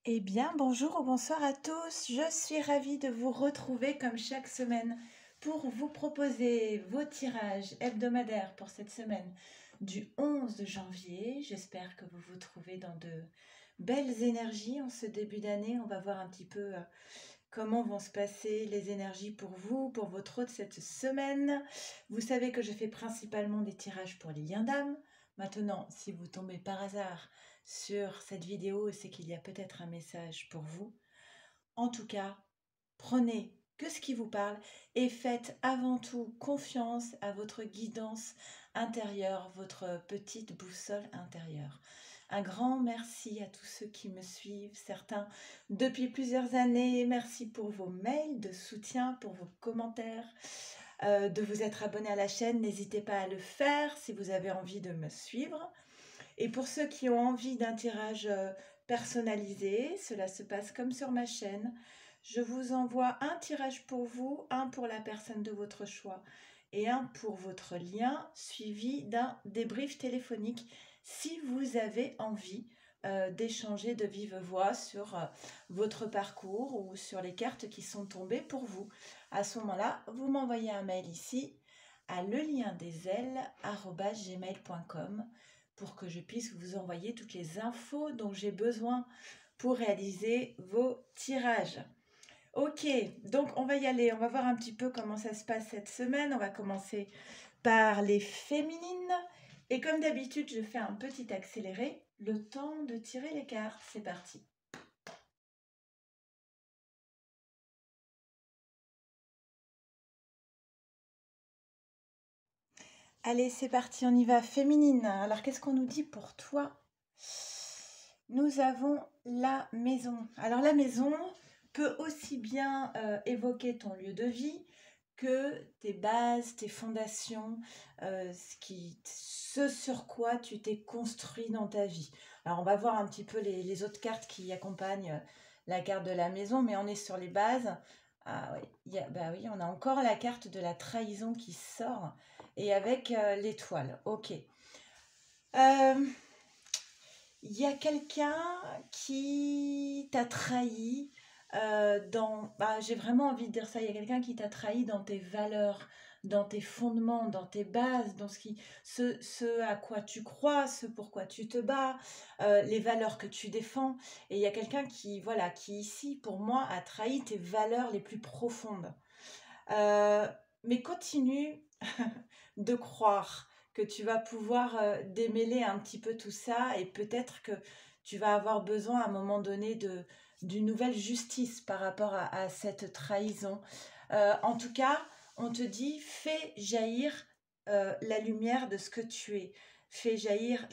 Eh bien, bonjour ou bonsoir à tous. Je suis ravie de vous retrouver comme chaque semaine pour vous proposer vos tirages hebdomadaires pour cette semaine du 11 janvier. J'espère que vous vous trouvez dans de belles énergies en ce début d'année. On va voir un petit peu comment vont se passer les énergies pour vous, pour votre hôte cette semaine. Vous savez que je fais principalement des tirages pour les liens d'âme. Maintenant, si vous tombez par hasard sur cette vidéo, c'est qu'il y a peut-être un message pour vous. En tout cas, prenez que ce qui vous parle et faites avant tout confiance à votre guidance intérieure, votre petite boussole intérieure. Un grand merci à tous ceux qui me suivent, certains depuis plusieurs années. Merci pour vos mails de soutien, pour vos commentaires, de vous être abonné à la chaîne. N'hésitez pas à le faire si vous avez envie de me suivre. Et pour ceux qui ont envie d'un tirage personnalisé, cela se passe comme sur ma chaîne. Je vous envoie un tirage pour vous, un pour la personne de votre choix et un pour votre lien, suivi d'un débrief téléphonique si vous avez envie d'échanger de vive voix sur votre parcours ou sur les cartes qui sont tombées pour vous. À ce moment-là, vous m'envoyez un mail ici à leliendesailes@gmail.com pour que je puisse vous envoyer toutes les infos dont j'ai besoin pour réaliser vos tirages. Ok, donc on va y aller, on va voir un petit peu comment ça se passe cette semaine. On va commencer par les féminines. Et comme d'habitude, je fais un petit accéléré, le temps de tirer les cartes. C'est parti. Allez, c'est parti, on y va. Féminine. Alors, qu'est-ce qu'on nous dit pour toi? Nous avons la maison. Alors, la maison peut aussi bien évoquer ton lieu de vie que tes bases, tes fondations, ce sur quoi tu t'es construit dans ta vie. Alors, on va voir un petit peu les autres cartes qui accompagnent la carte de la maison, mais on est sur les bases. Ah oui, bah oui, on a encore la carte de la trahison qui sort et avec l'étoile. Ok. Il y a quelqu'un qui t'a trahi j'ai vraiment envie de dire ça. Il y a quelqu'un qui t'a trahi dans tes valeurs, dans tes fondements, dans tes bases, dans ce à quoi tu crois, ce pourquoi tu te bats, les valeurs que tu défends. Et il y a quelqu'un qui ici, pour moi, a trahi tes valeurs les plus profondes. Mais continue de croire que tu vas pouvoir démêler un petit peu tout ça et peut-être que tu vas avoir besoin à un moment donné d'une nouvelle justice par rapport à cette trahison. En tout cas, on te dit, fais jaillir la lumière de ce que tu es. Fais jaillir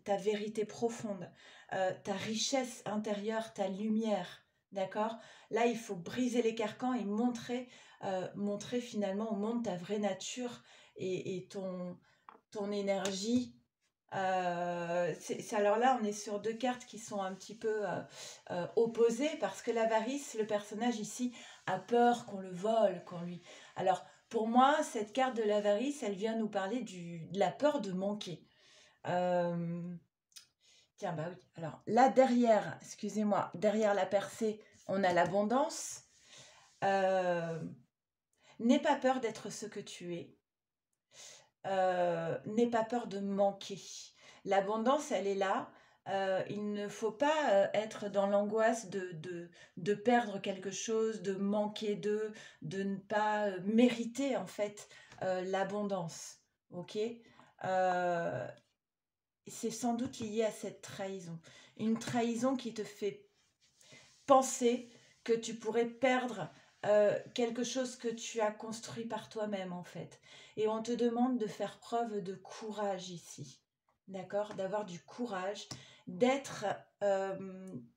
ta vérité profonde, ta richesse intérieure, ta lumière. D'accord? Là, il faut briser les carcans et montrer finalement au monde ta vraie nature et ton énergie. Alors là, on est sur deux cartes qui sont un petit peu opposées parce que l'avarice, le personnage ici, a peur qu'on le vole, qu'on lui... Alors, pour moi, cette carte de l'avarice, elle vient nous parler de la peur de manquer. Tiens, bah oui. Alors là, derrière, excusez-moi, derrière la percée, on a l'abondance. N'aie pas peur d'être ce que tu es. N'aie pas peur de manquer. L'abondance, elle est là. Il ne faut pas être dans l'angoisse de perdre quelque chose, de manquer de ne pas mériter en fait l'abondance. Ok. C'est sans doute lié à cette trahison. Une trahison qui te fait penser que tu pourrais perdre quelque chose que tu as construit par toi-même en fait. Et on te demande de faire preuve de courage ici, d'accord? D'avoir du courage, d'être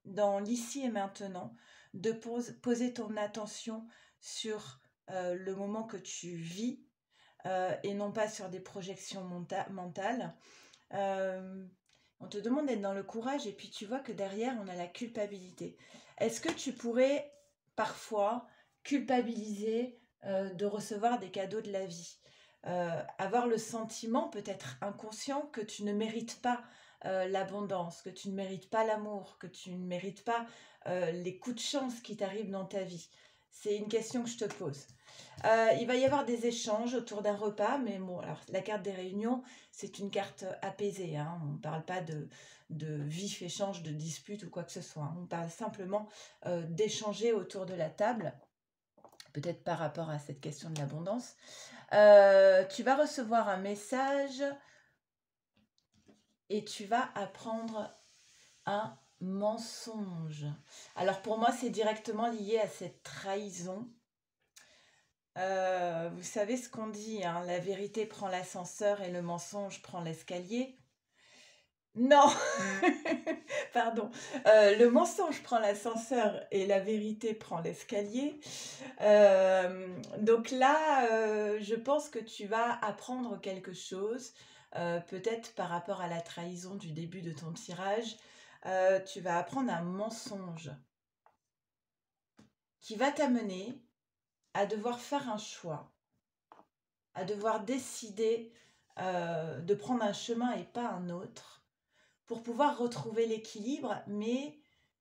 dans l'ici et maintenant, de poser ton attention sur le moment que tu vis et non pas sur des projections mentales. On te demande d'être dans le courage et puis tu vois que derrière on a la culpabilité. Est-ce que tu pourrais parfois culpabiliser de recevoir des cadeaux de la vie, avoir le sentiment peut-être inconscient que tu ne mérites pas l'abondance, que tu ne mérites pas l'amour, que tu ne mérites pas les coups de chance qui t'arrivent dans ta vie. C'est une question que je te pose. Il va y avoir des échanges autour d'un repas, mais bon, alors la carte des réunions, c'est une carte apaisée, hein. On ne parle pas de vif échange, de dispute ou quoi que ce soit, hein. On parle simplement d'échanger autour de la table, peut-être par rapport à cette question de l'abondance. Tu vas recevoir un message et tu vas apprendre un mensonge. Alors pour moi, c'est directement lié à cette trahison. Vous savez ce qu'on dit, hein, la vérité prend l'ascenseur et le mensonge prend l'escalier. Non, pardon. Le mensonge prend l'ascenseur et la vérité prend l'escalier. Donc là, je pense que tu vas apprendre quelque chose, peut-être par rapport à la trahison du début de ton tirage. Tu vas apprendre un mensonge qui va t'amener à devoir faire un choix, à devoir décider de prendre un chemin et pas un autre pour pouvoir retrouver l'équilibre. Mais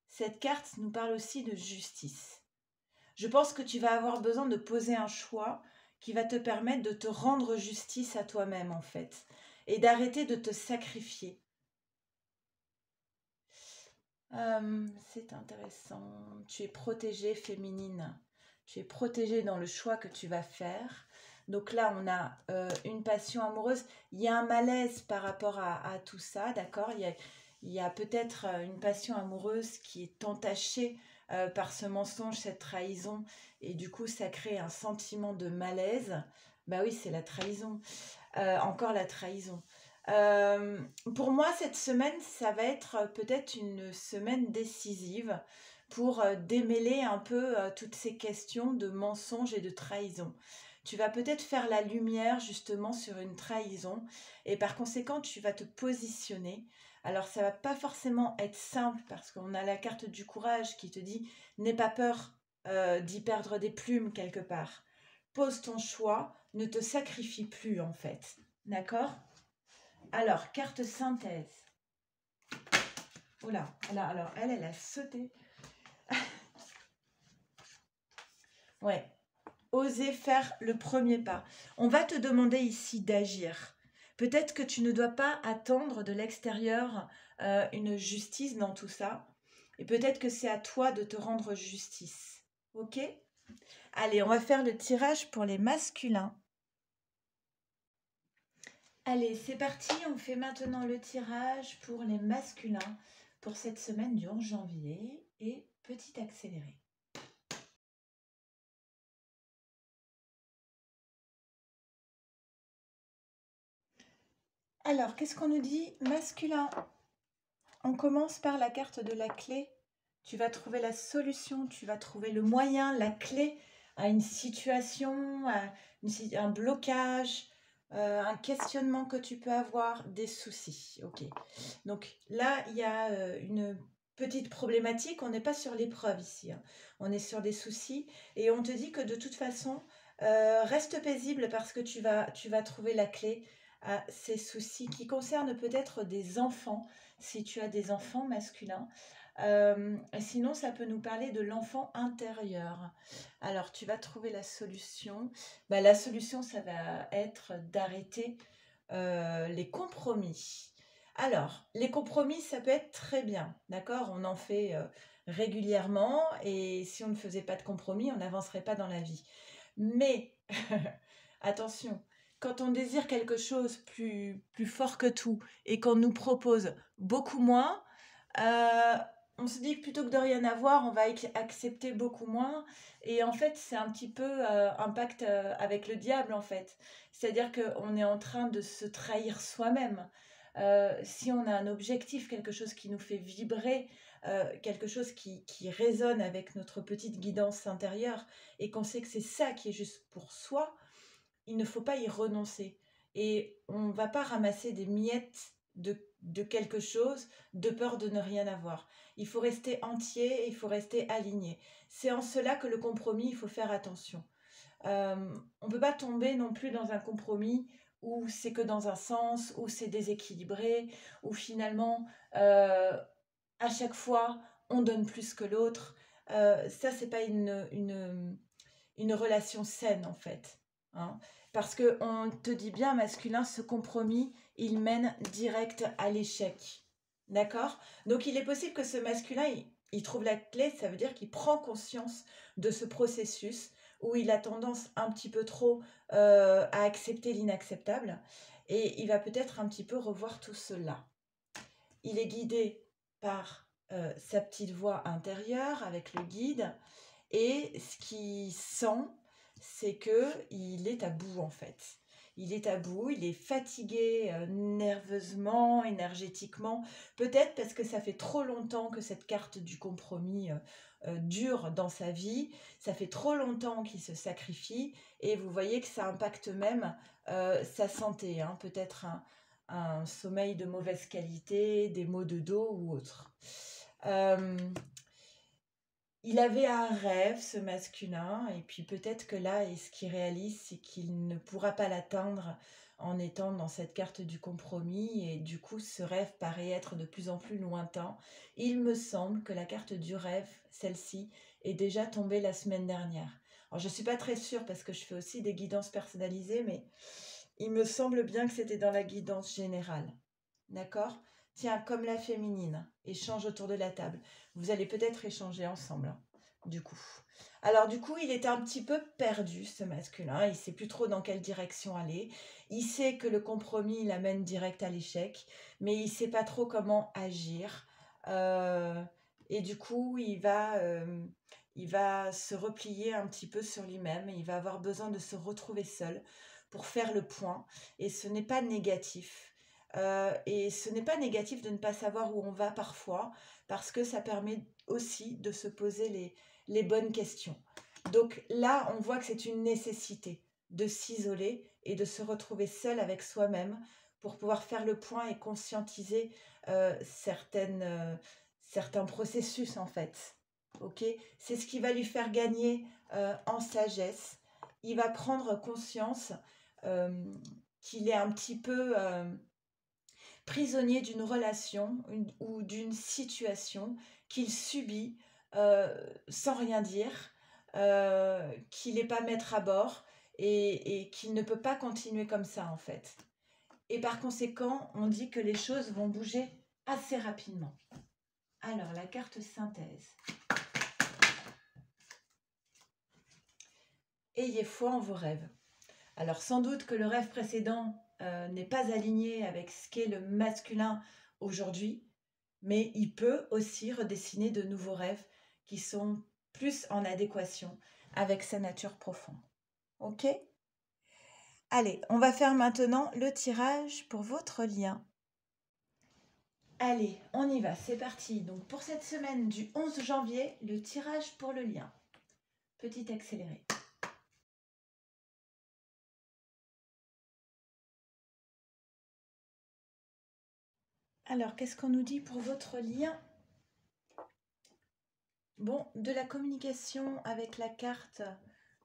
cette carte nous parle aussi de justice. Je pense que tu vas avoir besoin de poser un choix qui va te permettre de te rendre justice à toi-même en fait et d'arrêter de te sacrifier. C'est intéressant. Tu es protégée féminine. Tu es protégée dans le choix que tu vas faire. Donc là, on a une passion amoureuse. Il y a un malaise par rapport à tout ça, d'accord? Il y a peut-être une passion amoureuse qui est entachée par ce mensonge, cette trahison. Et du coup, ça crée un sentiment de malaise. Bah oui, c'est la trahison. Encore la trahison. Pour moi, cette semaine, ça va être peut-être une semaine décisive pour démêler un peu toutes ces questions de mensonges et de trahison. Tu vas peut-être faire la lumière justement sur une trahison et par conséquent, tu vas te positionner. Alors, ça va pas forcément être simple parce qu'on a la carte du courage qui te dit n'aie pas peur d'y perdre des plumes quelque part. Pose ton choix, ne te sacrifie plus en fait. D'accord? Alors, carte synthèse. Oula, alors elle a sauté. Ouais, oser faire le premier pas. On va te demander ici d'agir. Peut-être que tu ne dois pas attendre de l'extérieur une justice dans tout ça. Et peut-être que c'est à toi de te rendre justice. Ok? Allez, on va faire le tirage pour les masculins. Allez, c'est parti. On fait maintenant le tirage pour les masculins pour cette semaine du 11 janvier et petit accéléré. Alors, qu'est-ce qu'on nous dit? Masculin. On commence par la carte de la clé. Tu vas trouver la solution, tu vas trouver le moyen, la clé à une situation, à un blocage, un questionnement que tu peux avoir, des soucis. Ok. Donc là, il y a une petite problématique. On n'est pas sur l'épreuve ici, hein. On est sur des soucis et on te dit que de toute façon, reste paisible parce que tu vas trouver la clé à ces soucis qui concernent peut-être des enfants, si tu as des enfants masculins. Sinon, ça peut nous parler de l'enfant intérieur. Alors, tu vas trouver la solution. Bah, la solution, ça va être d'arrêter les compromis. Alors, les compromis, ça peut être très bien, d'accord? On en fait régulièrement et si on ne faisait pas de compromis, on n'avancerait pas dans la vie. Mais, attention, quand on désire quelque chose plus fort que tout et qu'on nous propose beaucoup moins, euh, on se dit que plutôt que de rien avoir, on va accepter beaucoup moins. Et en fait, c'est un petit peu un pacte avec le diable, en fait. C'est-à-dire qu'on est en train de se trahir soi-même. Si on a un objectif, quelque chose qui nous fait vibrer, quelque chose qui résonne avec notre petite guidance intérieure, et qu'on sait que c'est ça qui est juste pour soi, il ne faut pas y renoncer. Et on ne va pas ramasser des miettes de quelque chose de peur de ne rien avoir. Il faut rester entier, il faut rester aligné. C'est en cela que le compromis, il faut faire attention. On ne peut pas tomber non plus dans un compromis ou c'est que dans un sens, ou c'est déséquilibré, ou finalement, à chaque fois, on donne plus que l'autre. Ça, c'est pas une relation saine, en fait. Hein. Parce qu'on te dit bien, masculin, ce compromis, il mène direct à l'échec. D'accord? Donc, il est possible que ce masculin, il trouve la clé, ça veut dire qu'il prend conscience de ce processus où il a tendance un petit peu trop à accepter l'inacceptable et il va peut-être un petit peu revoir tout cela. Il est guidé par sa petite voix intérieure avec le guide et ce qu'il sent, c'est que il est à bout en fait. Il est à bout, il est fatigué nerveusement, énergétiquement, peut-être parce que ça fait trop longtemps que cette carte du compromis dure dans sa vie, ça fait trop longtemps qu'il se sacrifie et vous voyez que ça impacte même sa santé, hein, peut-être un sommeil de mauvaise qualité, des maux de dos ou autre. Il avait un rêve, ce masculin, et puis peut-être que là, et ce qu'il réalise, c'est qu'il ne pourra pas l'atteindre en étant dans cette carte du compromis, et du coup, ce rêve paraît être de plus en plus lointain. Il me semble que la carte du rêve, celle-ci, est déjà tombée la semaine dernière. Alors, je ne suis pas très sûre parce que je fais aussi des guidances personnalisées, mais il me semble bien que c'était dans la guidance générale. D'accord? Tiens, comme la féminine, échange autour de la table. Vous allez peut-être échanger ensemble, hein, du coup. Alors, du coup, il est un petit peu perdu, ce masculin. Il ne sait plus trop dans quelle direction aller. Il sait que le compromis l'amène direct à l'échec, mais il ne sait pas trop comment agir. Et du coup, il va se replier un petit peu sur lui-même. Il va avoir besoin de se retrouver seul pour faire le point. Et ce n'est pas négatif. Et ce n'est pas négatif de ne pas savoir où on va parfois, parce que ça permet aussi de se poser les bonnes questions. Donc là, on voit que c'est une nécessité de s'isoler et de se retrouver seul avec soi-même pour pouvoir faire le point et conscientiser certains processus en fait. Ok, c'est ce qui va lui faire gagner en sagesse. Il va prendre conscience euh, qu'il est un petit peu prisonnier d'une relation ou d'une situation qu'il subit sans rien dire, qu'il n'est pas maître à bord et qu'il ne peut pas continuer comme ça en fait. Et par conséquent, on dit que les choses vont bouger assez rapidement. Alors, la carte synthèse. Ayez foi en vos rêves. Alors, sans doute que le rêve précédent n'est pas aligné avec ce qu'est le masculin aujourd'hui, mais il peut aussi redessiner de nouveaux rêves qui sont plus en adéquation avec sa nature profonde. Ok? Allez, on va faire maintenant le tirage pour votre lien. Allez, on y va, c'est parti. Donc pour cette semaine du 11 janvier, le tirage pour le lien. Petit accéléré. Alors, qu'est-ce qu'on nous dit pour votre lien? Bon, de la communication avec la carte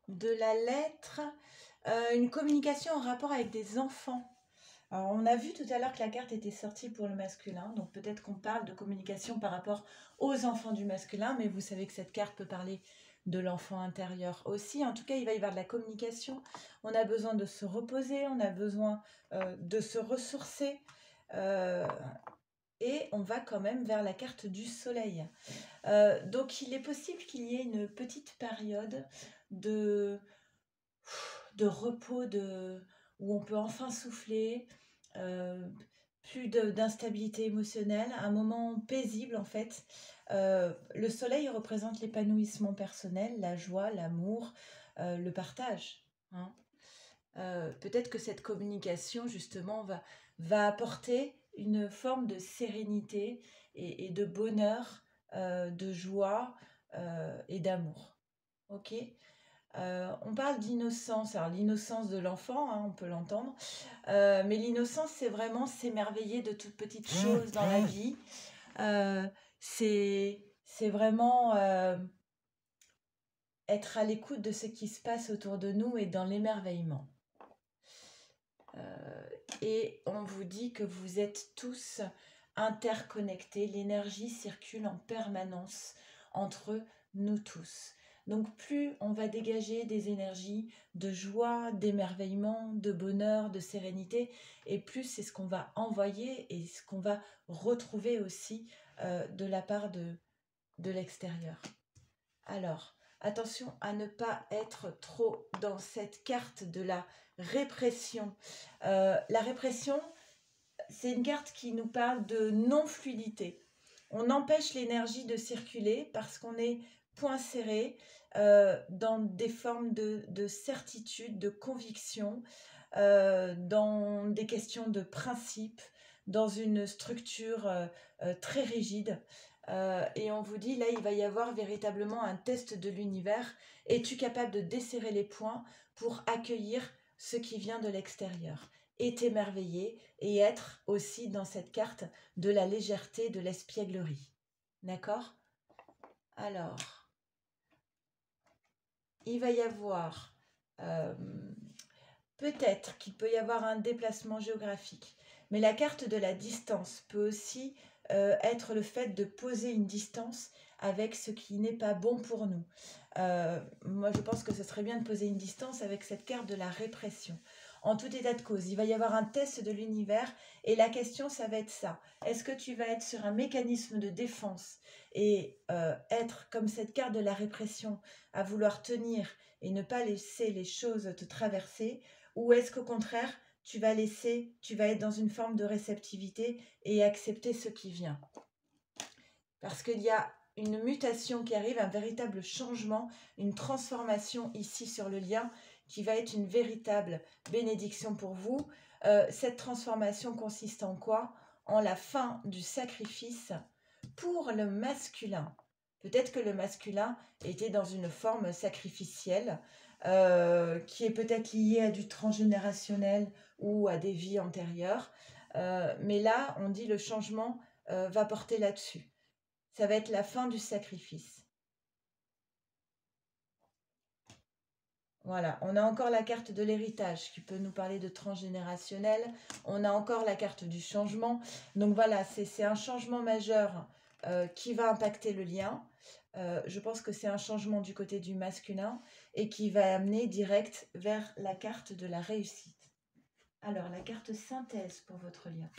de la lettre, une communication en rapport avec des enfants. Alors, on a vu tout à l'heure que la carte était sortie pour le masculin, donc peut-être qu'on parle de communication par rapport aux enfants du masculin, mais vous savez que cette carte peut parler de l'enfant intérieur aussi. En tout cas, il va y avoir de la communication. On a besoin de se reposer, on a besoin de se ressourcer. Et on va quand même vers la carte du soleil. Donc il est possible qu'il y ait une petite période de, de repos, où on peut enfin souffler, plus d'instabilité émotionnelle, un moment paisible en fait. Le soleil représente l'épanouissement personnel, la joie, l'amour, le partage. Hein. Peut-être que cette communication justement va apporter une forme de sérénité et de bonheur, de joie et d'amour. Ok. On parle d'innocence, alors l'innocence de l'enfant, hein, on peut l'entendre, mais l'innocence c'est vraiment s'émerveiller de toutes petites choses dans la vie. C'est vraiment être à l'écoute de ce qui se passe autour de nous et dans l'émerveillement. Et on vous dit que vous êtes tous interconnectés. L'énergie circule en permanence entre nous tous. Donc plus on va dégager des énergies de joie, d'émerveillement, de bonheur, de sérénité, et plus c'est ce qu'on va envoyer et ce qu'on va retrouver aussi de la part de l'extérieur. Alors, attention à ne pas être trop dans cette carte de la répression. La répression, c'est une carte qui nous parle de non-fluidité. On empêche l'énergie de circuler parce qu'on est point serré dans des formes de certitude, de conviction, dans des questions de principe, dans une structure très rigide. Et on vous dit, là, il va y avoir véritablement un test de l'univers. Es-tu capable de desserrer les poings pour accueillir ce qui vient de l'extérieur et t'émerveiller et être aussi dans cette carte de la légèreté, de l'espièglerie. D'accord? Alors, il va y avoir peut-être qu'il peut y avoir un déplacement géographique, mais la carte de la distance peut aussi être le fait de poser une distance avec ce qui n'est pas bon pour nous. Moi, je pense que ce serait bien de poser une distance avec cette carte de la répression. En tout état de cause, il va y avoir un test de l'univers et la question, ça va être ça. Est-ce que tu vas être sur un mécanisme de défense et être comme cette carte de la répression à vouloir tenir et ne pas laisser les choses te traverser, ou est-ce qu'au contraire, tu vas être dans une forme de réceptivité et accepter ce qui vient? Parce qu'il y a une mutation qui arrive, un véritable changement, une transformation ici sur le lien qui va être une véritable bénédiction pour vous. Cette transformation consiste en quoi? En la fin du sacrifice pour le masculin. Peut-être que le masculin était dans une forme sacrificielle qui est peut-être liée à du transgénérationnel ou à des vies antérieures. Mais là, on dit le changement va porter là-dessus. Ça va être la fin du sacrifice. Voilà, on a encore la carte de l'héritage qui peut nous parler de transgénérationnel. On a encore la carte du changement. Donc voilà, c'est un changement majeur qui va impacter le lien. Je pense que c'est un changement du côté du masculin et qui va amener direct vers la carte de la réussite. Alors, la carte synthèse pour votre lien.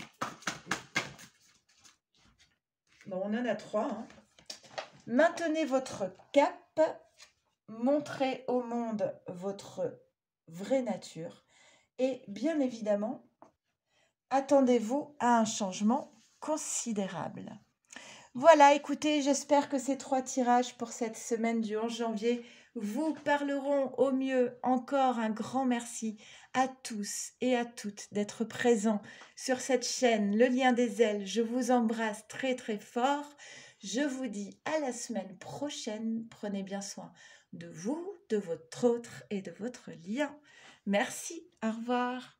Bon, on en a 3. Hein. Maintenez votre cap, montrez au monde votre vraie nature et bien évidemment, attendez-vous à un changement considérable. Voilà, écoutez, j'espère que ces 3 tirages pour cette semaine du 11 janvier vous parleront au mieux. Encore un grand merci à tous et à toutes d'être présents sur cette chaîne, Le Lien des Ailes. Je vous embrasse très très fort. Je vous dis à la semaine prochaine. Prenez bien soin de vous, de votre autre et de votre lien. Merci, au revoir.